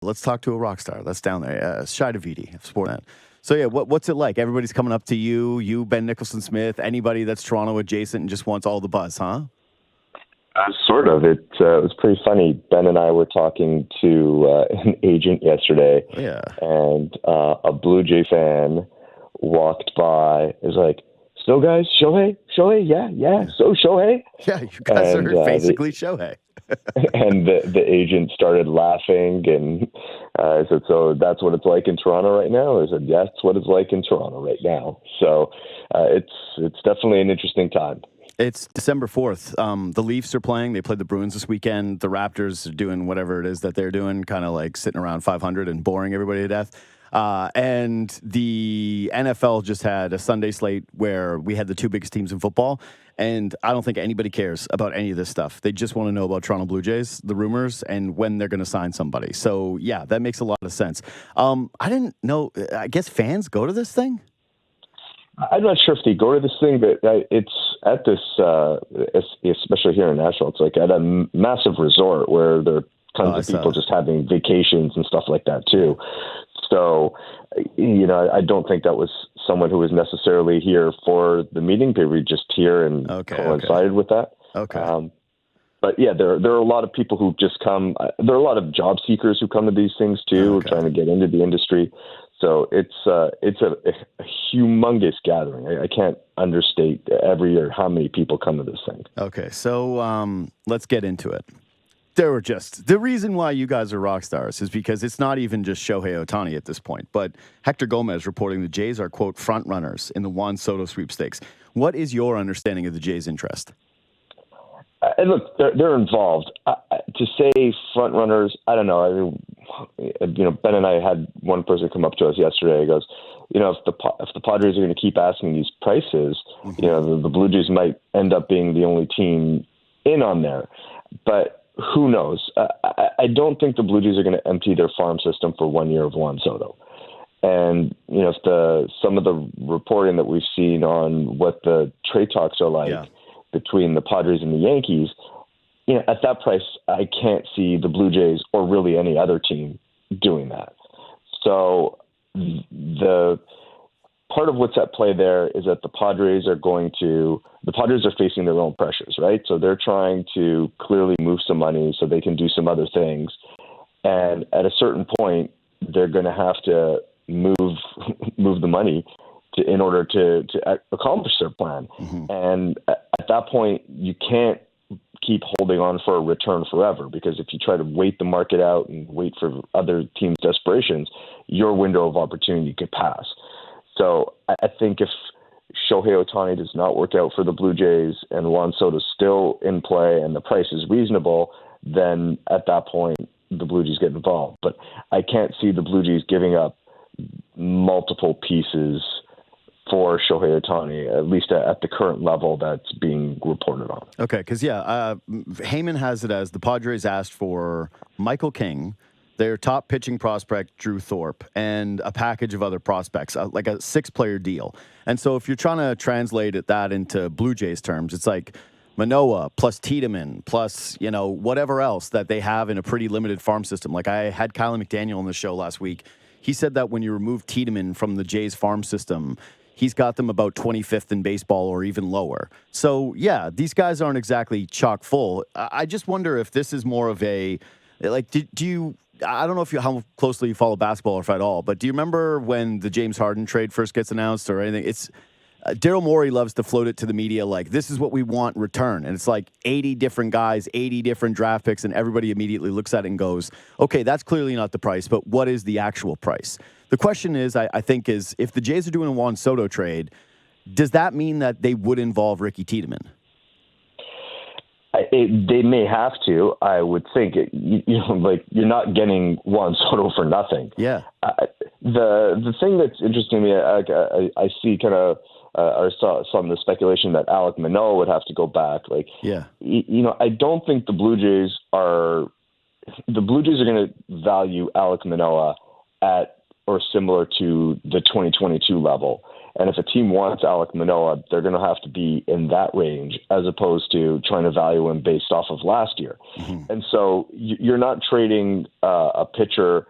Let's talk to a rock star. That's down there. Shohei Davidi of Sportsnet. So, yeah, what's it like? Everybody's coming up to you, Ben Nicholson-Smith, anybody that's Toronto adjacent and just wants all the buzz, huh? Sort of. It was pretty funny. Ben and I were talking to an agent yesterday, and a Blue Jay fan walked by. Is like, "So guys, Shohei, yeah. So Shohei, yeah, you guys are basically Shohei." And the agent started laughing, and I said, "So that's what it's like in Toronto right now?" I said, "Yes, that's what it's like in Toronto right now." So it's definitely an interesting time. It's December 4th. The Leafs are playing. They played the Bruins this weekend. The Raptors are doing whatever it is that they're doing, kind of like sitting around 500 and boring everybody to death. And the NFL just had a Sunday slate where we had the two biggest teams in football. And I don't think anybody cares about any of this stuff. They just want to know about Toronto Blue Jays, the rumors, and when they're going to sign somebody. So, yeah, that makes a lot of sense. I didn't know. I guess fans go to this thing? I'm not sure if they go to this thing, but it's at this, especially here in Nashville, it's like at a massive resort where there are tons of people just having vacations and stuff like that too. So, I don't think that was someone who was necessarily here for the meeting. They were just here and coincided with that. Okay. But yeah, there are a lot of people who just come. There are a lot of job seekers who come to these things too, trying to get into the industry. So it's a humongous gathering. I can't understate every year how many people come to this thing. Okay, so let's get into it. The reason why you guys are rock stars is because it's not even just Shohei Ohtani at this point, but Hector Gomez reporting the Jays are, quote, front runners in the Juan Soto sweepstakes. What is your understanding of the Jays' interest? And look, they're involved. To say front runners, I don't know. I mean, Ben and I had one person come up to us yesterday. He goes, if the Padres are going to keep asking these prices, the Blue Jays might end up being the only team in on there. But who knows? I don't think the Blue Jays are going to empty their farm system for 1 year of Juan Soto. And if some of the reporting that we've seen on what the trade talks are like between the Padres and the Yankees, at that price, I can't see the Blue Jays or really any other team doing that. So the part of what's at play there is that the Padres are facing their own pressures, right? So they're trying to clearly move some money so they can do some other things. And at a certain point, they're going to have to move the money in order to accomplish their plan. Mm-hmm. And at that point, you can't keep holding on for a return forever, because if you try to wait the market out and wait for other teams' desperations, your window of opportunity could pass. So I think if Shohei Ohtani does not work out for the Blue Jays and Juan Soto is still in play and the price is reasonable, then at that point, the Blue Jays get involved. But I can't see the Blue Jays giving up multiple pieces for Shohei Ohtani, at least at the current level that's being reported on. Okay, because, Heyman has it as the Padres asked for Michael King, their top pitching prospect, Drew Thorpe, and a package of other prospects, like a 6-player deal. And so if you're trying to translate that into Blue Jays terms, it's like Manoah plus Tiedemann plus, whatever else that they have in a pretty limited farm system. Like I had Kylie McDaniel on the show last week. He said that when you remove Tiedemann from the Jays farm system, he's got them about 25th in baseball or even lower. So, these guys aren't exactly chock full. I just wonder if this is more of a, do you, I don't know how closely you follow basketball or if at all, but do you remember when the James Harden trade first gets announced or anything? It's Daryl Morey loves to float it to the media like, this is what we want in return. And it's like 80 different guys, 80 different draft picks, and everybody immediately looks at it and goes, okay, that's clearly not the price, but what is the actual price? The question is, I think, is if the Jays are doing a Juan Soto trade, does that mean that they would involve Ricky Tiedemann? They may have to. I would think you're not getting Juan Soto for nothing. Yeah. The thing that's interesting to me, I see kind of or saw some of the speculation that Alec Manoah would have to go back. I don't think the Blue Jays are going to value Alec Manoah at or similar to the 2022 level. And if a team wants Alec Manoah, they're going to have to be in that range as opposed to trying to value him based off of last year. Mm-hmm. And so you're not trading a pitcher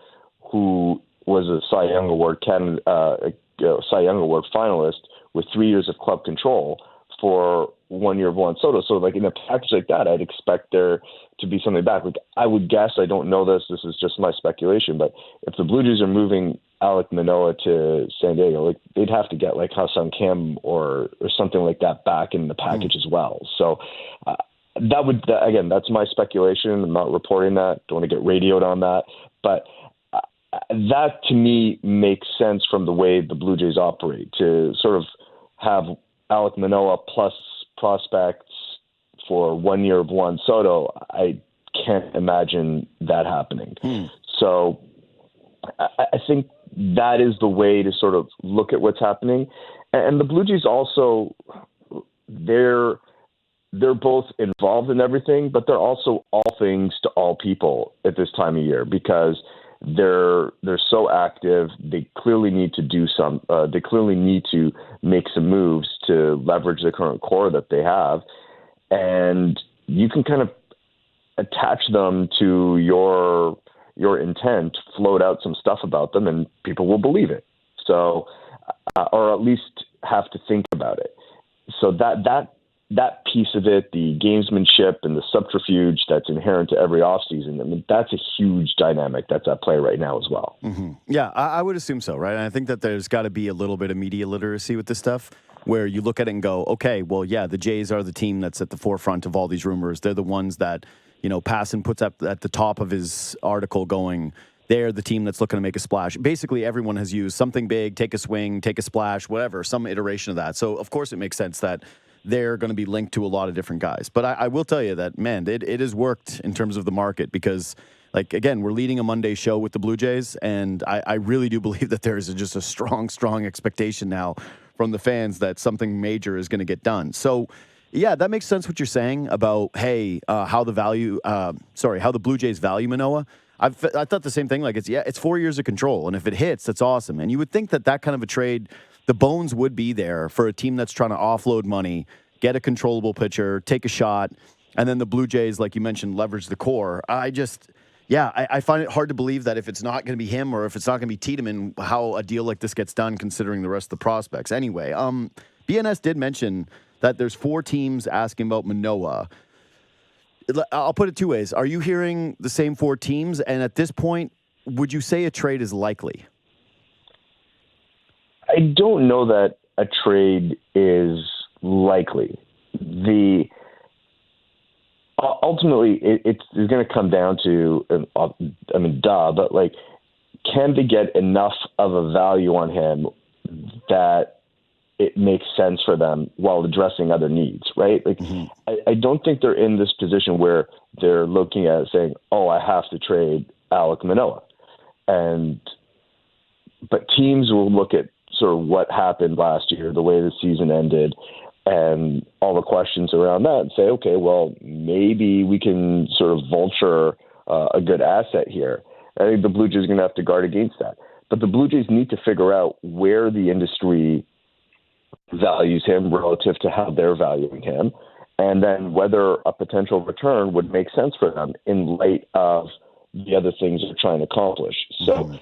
who was a Cy Young Award Cy Young Award finalist with 3 years of club control for 1 year of Juan Soto. So like in a package like that, I'd expect there to be something back. Like I would guess, I don't know this is just my speculation, but if the Blue Jays are moving Alec Manoah to San Diego, like they'd have to get like Ha-Seong Kim or something like that back in the package as well. So again, that's my speculation. I'm not reporting that. Don't want to get radioed on that, but that to me makes sense from the way the Blue Jays operate to sort of have Alec Manoah plus prospects for 1 year of Juan Soto. I can't imagine that happening. So I think that is the way to sort of look at what's happening. And the Blue Jays also, they're both involved in everything, but they're also all things to all people at this time of year because they're so active. They clearly need to do they clearly need to make some moves to leverage the current core that they have. And you can kind of attach them to your intent, float out some stuff about them, and people will believe it. So, or at least have to think about it. So that piece of it, the gamesmanship and the subterfuge that's inherent to every offseason, I mean, that's a huge dynamic that's at play right now as well. Mm-hmm. Yeah, I would assume so, right? And I think that there's got to be a little bit of media literacy with this stuff where you look at it and go, okay, well, yeah, the Jays are the team that's at the forefront of all these rumors. They're the ones that, Passan puts up at the top of his article going, they're the team that's looking to make a splash. Basically, everyone has used something big, take a swing, take a splash, whatever, some iteration of that. So, of course, it makes sense that they're going to be linked to a lot of different guys. But I will tell you that, man, it has worked in terms of the market because, like, again, we're leading a Monday show with the Blue Jays, and I really do believe that there is just a strong expectation now from the fans that something major is going to get done. So, yeah, that makes sense what you're saying about, hey, how the Blue Jays value Manoah. I thought the same thing. Like, it's 4 years of control, and if it hits, that's awesome. And you would think that kind of a trade, the bones would be there for a team that's trying to offload money, get a controllable pitcher, take a shot, and then the Blue Jays, like you mentioned, leverage the core. I find it hard to believe that if it's not going to be him or if it's not going to be Tiedemann, how a deal like this gets done considering the rest of the prospects. Anyway, BNS did mention that there's 4 teams asking about Manoah. I'll put it 2 ways. Are you hearing the same 4 teams? And at this point, would you say a trade is likely? I don't know that a trade is likely. Ultimately, it's going to come down to, but like, can they get enough of a value on him that it makes sense for them while addressing other needs, right? Like, I don't think they're in this position where they're looking at it saying, oh, I have to trade Alec Manoah. But teams will look at sort of what happened last year, the way the season ended, and all the questions around that and say, okay, well, maybe we can sort of vulture a good asset here. I think the Blue Jays are going to have to guard against that. But the Blue Jays need to figure out where the industry values him relative to how they're valuing him, and then whether a potential return would make sense for them in light of the other things they're trying to accomplish. So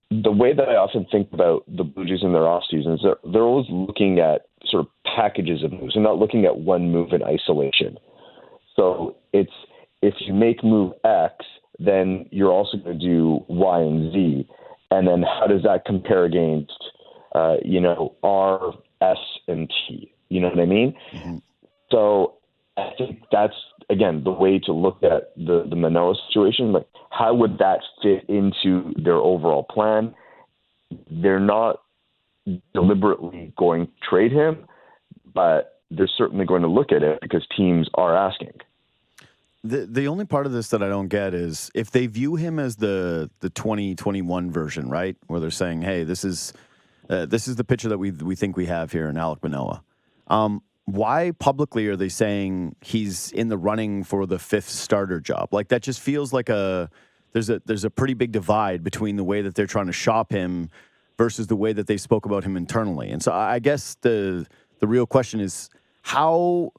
the way that I often think about the Blue Jays in their off seasons, they're always looking at sort of packages of moves. They're not looking at one move in isolation. So it's, if you make move X, then you're also going to do Y and Z. And then how does that compare against, R, S, and T? You know what I mean? Mm-hmm. So I think that's, again, the way to look at the Manoah situation. Like, how would that fit into their overall plan? They're not deliberately going to trade him, but they're certainly going to look at it because teams are asking. The only part of this that I don't get is if they view him as the 2021 version, right? Where they're saying, hey, this is the pitcher that we think we have here in Alec Manoah. Why publicly are they saying he's in the running for the 5th starter job? Like, that just feels like there's a pretty big divide between the way that they're trying to shop him versus the way that they spoke about him internally. And so I guess the real question is how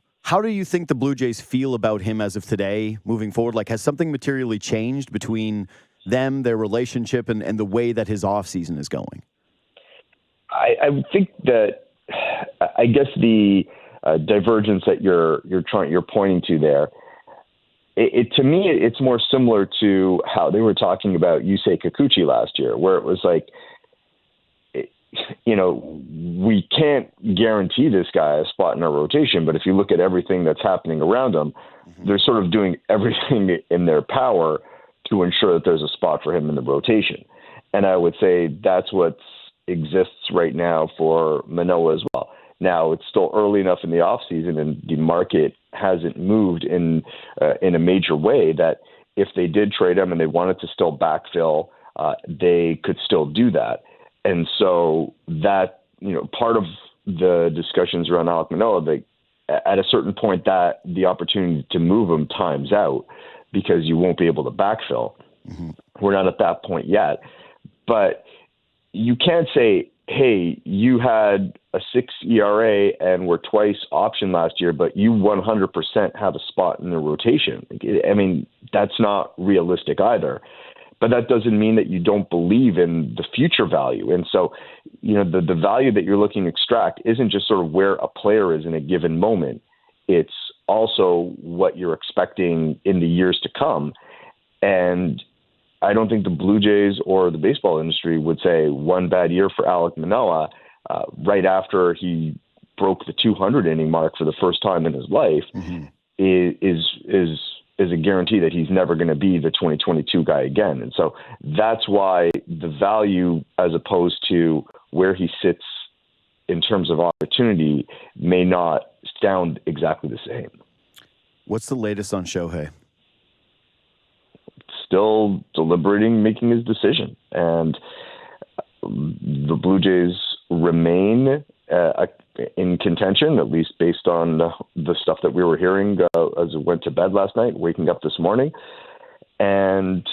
do you think the Blue Jays feel about him as of today moving forward? Like, has something materially changed between them, their relationship, and the way that his offseason is going? I would think that, I guess the divergence that you're pointing to there, to me, it's more similar to how they were talking about Yusei Kikuchi last year, where it was like, we can't guarantee this guy a spot in our rotation, but if you look at everything that's happening around him, they're sort of doing everything in their power to ensure that there's a spot for him in the rotation. And I would say that's what exists right now for Manoah as well. Now, it's still early enough in the offseason, and the market hasn't moved in a major way that if they did trade him and they wanted to still backfill, they could still do that. And so that, part of the discussions around Alec Manoah, at a certain point that the opportunity to move him times out because you won't be able to backfill. Mm-hmm. We're not at that point yet. But you can't say, hey, you had a 6 ERA and were twice optioned last year, but you 100% have a spot in the rotation. I mean, that's not realistic either. But that doesn't mean that you don't believe in the future value. And so, the value that you're looking to extract isn't just sort of where a player is in a given moment. It's also what you're expecting in the years to come. And I don't think the Blue Jays or the baseball industry would say one bad year for Alec Manoah right after he broke the 200 inning mark for the first time in his life is a guarantee that he's never going to be the 2022 guy again. And so that's why the value as opposed to where he sits in terms of opportunity may not sound exactly the same. What's the latest on Shohei? Still deliberating, making his decision. And the Blue Jays remain in contention, at least based on the stuff that we were hearing as it went to bed last night, waking up this morning. And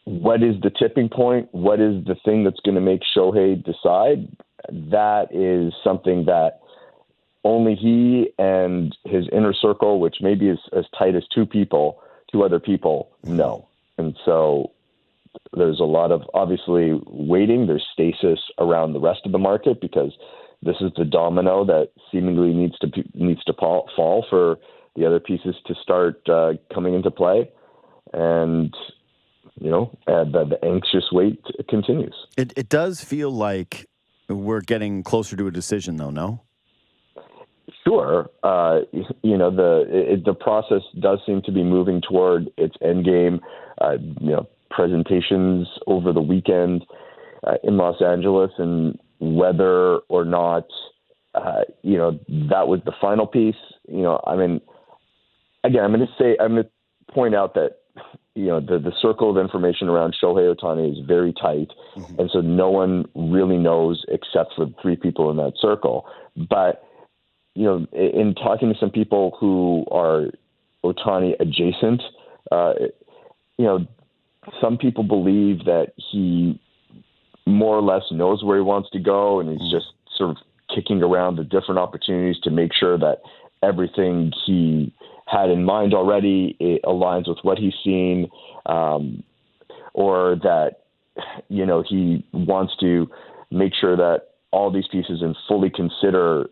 what is the tipping point? What is the thing that's going to make Shohei decide? That is something that only he and his inner circle, which maybe is as tight as two other people, know. And so there's a lot of obviously waiting. There's stasis around the rest of the market because this is the domino that seemingly needs to fall for the other pieces to start coming into play. And the anxious wait continues. It does feel like we're getting closer to a decision, though. No. Sure. The process does seem to be moving toward its end game. Presentations over the weekend in Los Angeles, and whether or not that was the final piece. Again, I'm going to point out that the circle of information around Shohei Ohtani is very tight, and so no one really knows except for the three people in that circle. But in talking to some people who are Ohtani adjacent, some people believe that he more or less knows where he wants to go, and he's just sort of kicking around the different opportunities to make sure that everything he had in mind already aligns with what he's seen, or that he wants to make sure that all these pieces and fully consider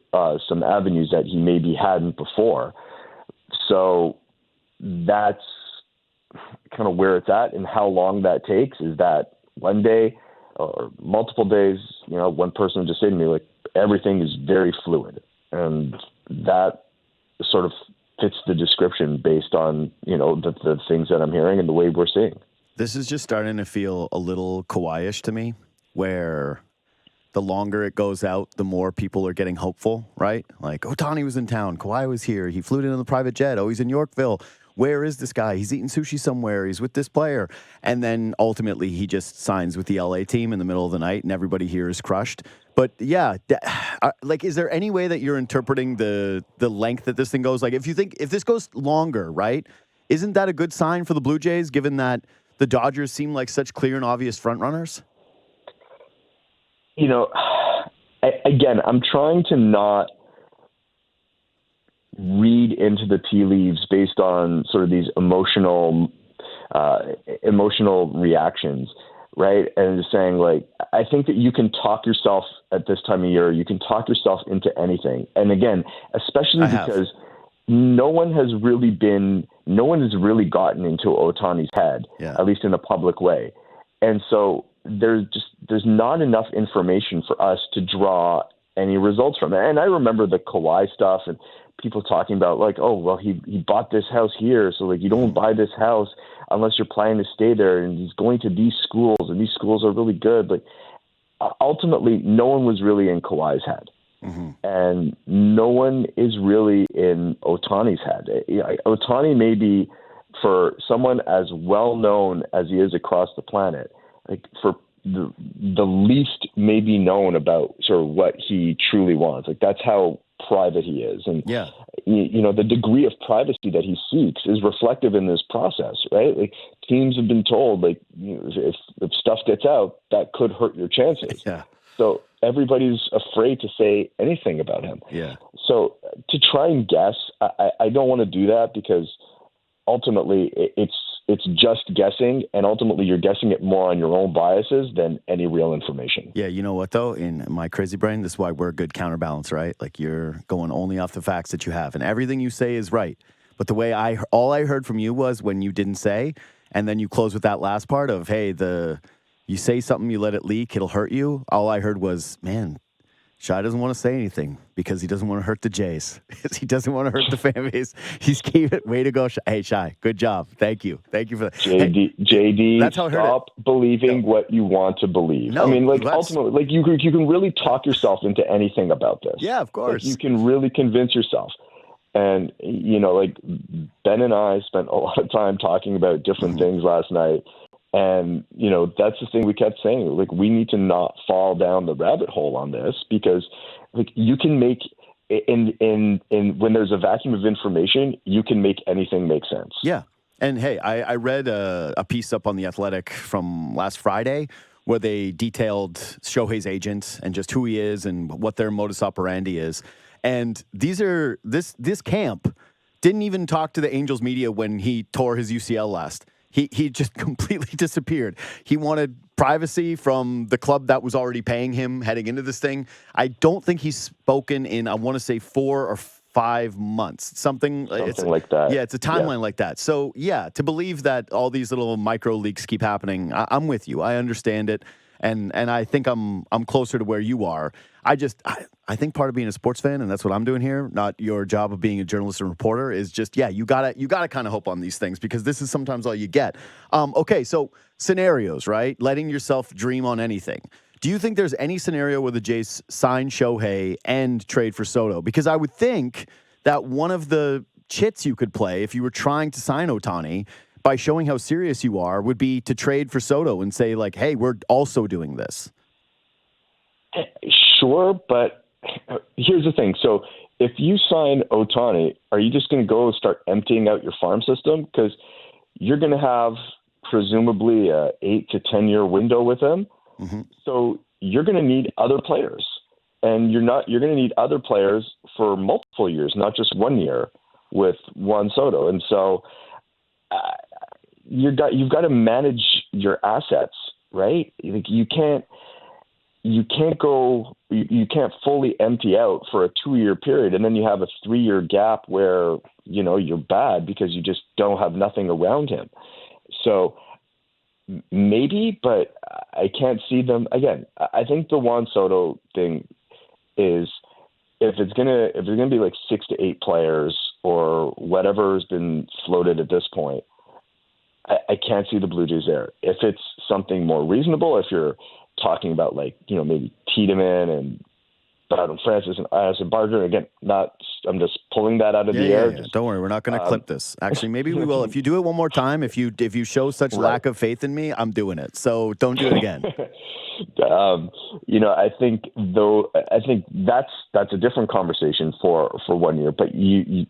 some avenues that he maybe hadn't before. So that's kind of where it's at, and how long that takes. Is that one day or multiple days? One person just said to me, like, everything is very fluid, and that sort of fits the description based on the things that I'm hearing and the way we're seeing. This is just starting to feel a little Kawhi-ish to me, where the longer it goes out, the more people are getting hopeful, right? Like, Ohtani was in town, Kawhi was here, he flew in on the private jet, he's in Yorkville. Where is this guy? He's eating sushi somewhere. He's with this player. And then ultimately he just signs with the LA team in the middle of the night, and everybody here is crushed. But yeah, is there any way that you're interpreting the length that this thing goes? Like, if this goes longer, right, isn't that a good sign for the Blue Jays, given that the Dodgers seem like such clear and obvious front runners? you know, again, I'm trying to not read into the tea leaves based on sort of these emotional reactions, right? And just saying, like, I think that you can talk yourself at this time of year, you can talk yourself into anything. And again, especially because no one has really gotten into Ohtani's head, at least in a public way. And so there's not enough information for us to draw any results from it. And I remember the Kawhi stuff and people talking about, like, oh, well, he bought this house here, so, like, you don't buy this house unless you're planning to stay there, and he's going to these schools, and these schools are really good. Like, ultimately, no one was really in Kawhi's head. Mm-hmm. And no one is really in Ohtani's head. Ohtani may be, for someone as well known as he is across the planet, like, for the least maybe known about sort of what he truly wants. Like, that's how private he is. And, the degree of privacy that he seeks is reflective in this process, right? Like, teams have been told, like, if stuff gets out, that could hurt your chances. Yeah. So everybody's afraid to say anything about him. Yeah. So to try and guess, I don't want to do that, because ultimately it's just guessing, and ultimately you're guessing it more on your own biases than any real information. Yeah, you know what, though? In my crazy brain, this is why we're a good counterbalance, right? Like, you're going only off the facts that you have, and everything you say is right. But the way all I heard from you was when you didn't say, and then you close with that last part of, hey, you say something, you let it leak, it'll hurt you. All I heard was, man, Shai doesn't want to say anything because he doesn't want to hurt the Jays. He doesn't want to hurt the fan base. He's keeping it. Way to go. Hey, Shai, good job. Thank you. Thank you for that. JD, that's how I heard stop believing what you want to believe. No, I mean, like, ultimately, like, you can really talk yourself into anything about this. Yeah, of course. Like, you can really convince yourself. And, like, Ben and I spent a lot of time talking about different things last night. And, that's the thing we kept saying. Like, we need to not fall down the rabbit hole on this, because, like, you can make in when there's a vacuum of information, you can make anything make sense. Yeah. And hey, I read a piece up on The Athletic from last Friday where they detailed Shohei's agent and just who he is and what their modus operandi is. And this camp didn't even talk to the Angels media when he tore his UCL last. He just completely disappeared. He wanted privacy from the club that was already paying him heading into this thing. I don't think he's spoken in, I want to say, 4 or 5 months. Something like that. Yeah, it's a timeline like that. So, yeah, to believe that all these little micro leaks keep happening, I'm with you. I understand it. And I think I'm closer to where you are. I think part of being a sports fan, and that's what I'm doing here, not your job of being a journalist and reporter, is just, you gotta kind of hope on these things, because this is sometimes all you get. Okay, so scenarios, right? Letting yourself dream on anything. Do you think there's any scenario where the Jays sign Shohei and trade for Soto? Because I would think that one of the chits you could play if you were trying to sign Ohtani, by showing how serious you are, would be to trade for Soto and say, like, hey, we're also doing this. Sure, but here's the thing. So if you sign Ohtani, are you just going to go and start emptying out your farm system? Because you're going to have presumably a 8 to 10 year window with him. Mm-hmm. So you're going to need other players, and you're going to need other players for multiple years, not just 1 year with Juan Soto. And so you've got to manage your assets, right? Like, you can't fully empty out for a 2-year period, and then you have a 3-year gap where, you're bad because you just don't have nothing around him. So maybe, but I can't see them again. I think the Juan Soto thing is, if it's gonna be like 6 to 8 players or whatever has been floated at this point, I can't see the Blue Jays there. If it's something more reasonable, if you're talking about, like, maybe Tiedemann and Bowden Francis and Addison Barger, again, I'm just pulling that out of the air. Yeah. Don't worry, we're not going to clip this. Actually, maybe we will. If you do it one more time, if you show such lack of faith in me, I'm doing it. So don't do it again. I think that's a different conversation for 1 year. But you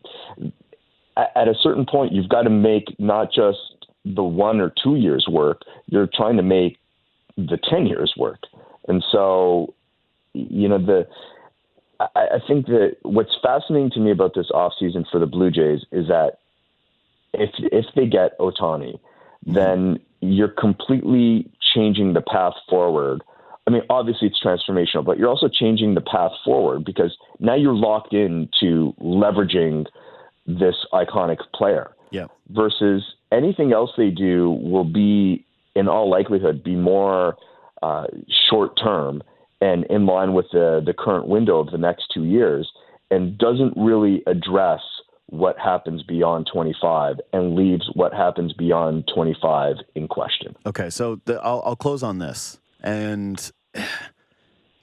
at a certain point, you've got to make not just the 1 or 2 years work. You're trying to make the 10 years work. And so, I think that what's fascinating to me about this offseason for the Blue Jays is that if they get Ohtani, then you're completely changing the path forward. I mean, obviously it's transformational, but you're also changing the path forward because now you're locked into leveraging this iconic player. Yeah. Versus anything else they do will be, in all likelihood, be more short term and in line with the current window of the next 2 years, and doesn't really address what happens beyond 25 and leaves what happens beyond 25 in question. Okay, so I'll close on this. And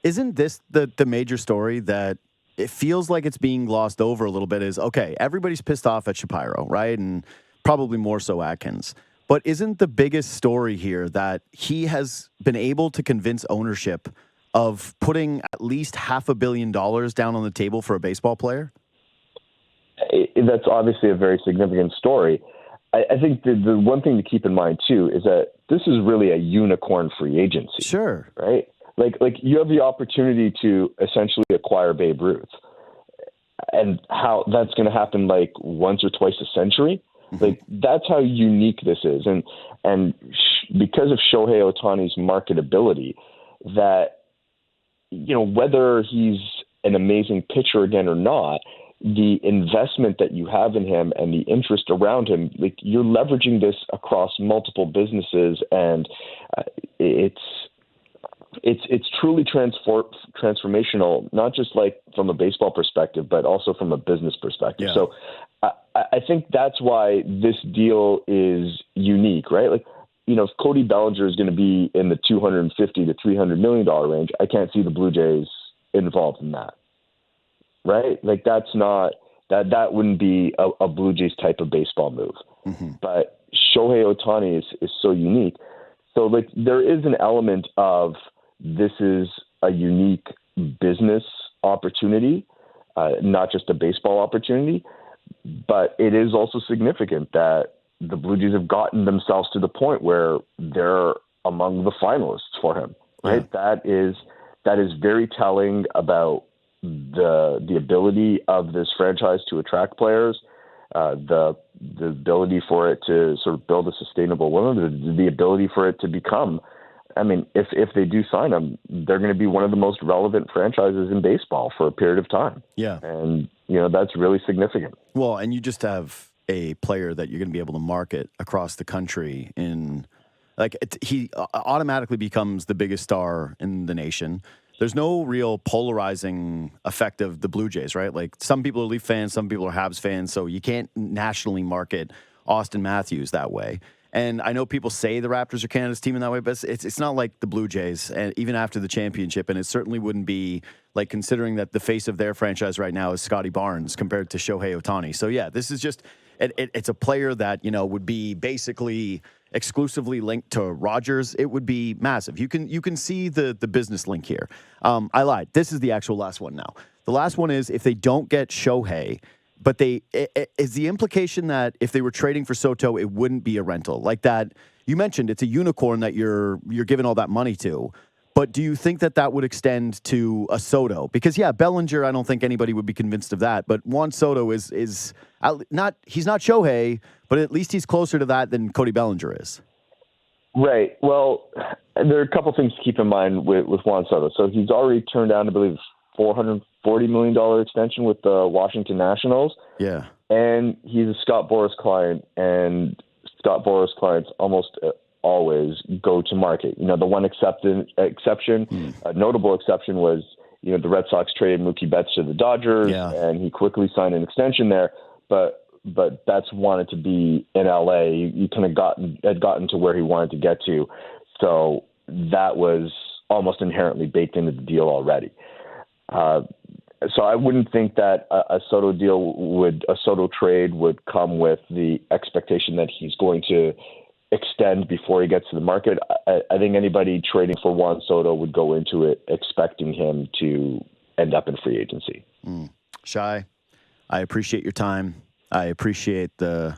isn't this the major story that it feels like it's being glossed over a little bit is, okay, everybody's pissed off at Shapiro, right? And probably more so Atkins. But isn't the biggest story here that he has been able to convince ownership of putting at least $500 million down on the table for a baseball player? That's obviously a very significant story. I think the one thing to keep in mind, too, is that this is really a unicorn free agency. Sure. Right? Like you have the opportunity to essentially acquire Babe Ruth. And how that's going to happen like once or twice a century. Like that's how unique this is. And because of Shohei Ohtani's marketability, that, whether he's an amazing pitcher again or not, the investment that you have in him and the interest around him, like you're leveraging this across multiple businesses, and it's truly transformational, not just like from a baseball perspective, but also from a business perspective. Yeah. So I think that's why this deal is unique, right? Like, if Cody Bellinger is going to be in the $250 to $300 million range, I can't see the Blue Jays involved in that. Right? Like that wouldn't be a Blue Jays type of baseball move. But Shohei Ohtani is so unique. So like there is an element of this is a unique business opportunity, not just a baseball opportunity, but it is also significant that the Blue Jays have gotten themselves to the point where they're among the finalists for him. Right? Yeah. That is very telling about the ability of this franchise to attract players, the ability for it to sort of build a sustainable winner, the ability for it to become. I mean, if they do sign him, they're going to be one of the most relevant franchises in baseball for a period of time. Yeah, and that's really significant. Well, and you just have a player that you're going to be able to market across the country in. Like he automatically becomes the biggest star in the nation. There's no real polarizing effect of the Blue Jays, right? Like some people are Leaf fans, some people are Habs fans, so you can't nationally market Austin Matthews that way. And I know people say the Raptors are Canada's team in that way, but it's not like the Blue Jays, and even after the championship, and it certainly wouldn't be like considering that the face of their franchise right now is Scotty Barnes compared to Shohei Ohtani. So yeah, this is just it's a player that would be basically exclusively linked to Rogers. It would be massive. You can see the business link here. I lied. This is the actual last one now. The last one is if they don't get Shohei. But is the implication that if they were trading for Soto, it wouldn't be a rental like that? You mentioned it's a unicorn that you're giving all that money to. But do you think that would extend to a Soto? Because Bellinger, I don't think anybody would be convinced of that. But Juan Soto is not. He's not Shohei, but at least he's closer to that than Cody Bellinger is. Right. Well, there are a couple things to keep in mind with Juan Soto. So he's already turned down, I believe, $440 million extension with the Washington Nationals. Yeah. And he's a Scott Boras client, and Scott Boras clients almost always go to market. The one exception, a notable exception was, the Red Sox traded Mookie Betts to the Dodgers, and he quickly signed an extension there. But Betts wanted to be in LA. He kind of had gotten to where he wanted to get to. So that was almost inherently baked into the deal already. So I wouldn't think that a Soto trade would come with the expectation that he's going to extend before he gets to the market. I think anybody trading for Juan Soto would go into it expecting him to end up in free agency. Shai, I appreciate your time. I appreciate the,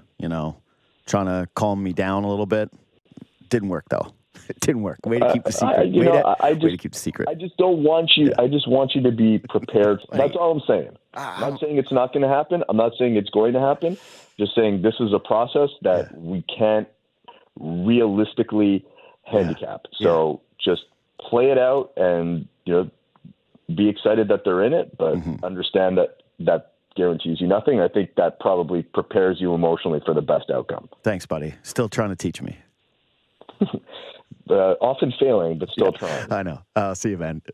trying to calm me down a little bit. Didn't work though. It didn't work. Way to keep the secret. Way to keep the secret. I just don't want you. Yeah. I just want you to be prepared. That's all I'm saying. I'm not saying it's not going to happen. I'm not saying it's going to happen. Just saying this is a process that we can't realistically handicap. So just play it out, and be excited that they're in it, but understand that guarantees you nothing. I think that probably prepares you emotionally for the best outcome. Thanks, buddy. Still trying to teach me. Often failing, but still trying. I know. See you, man.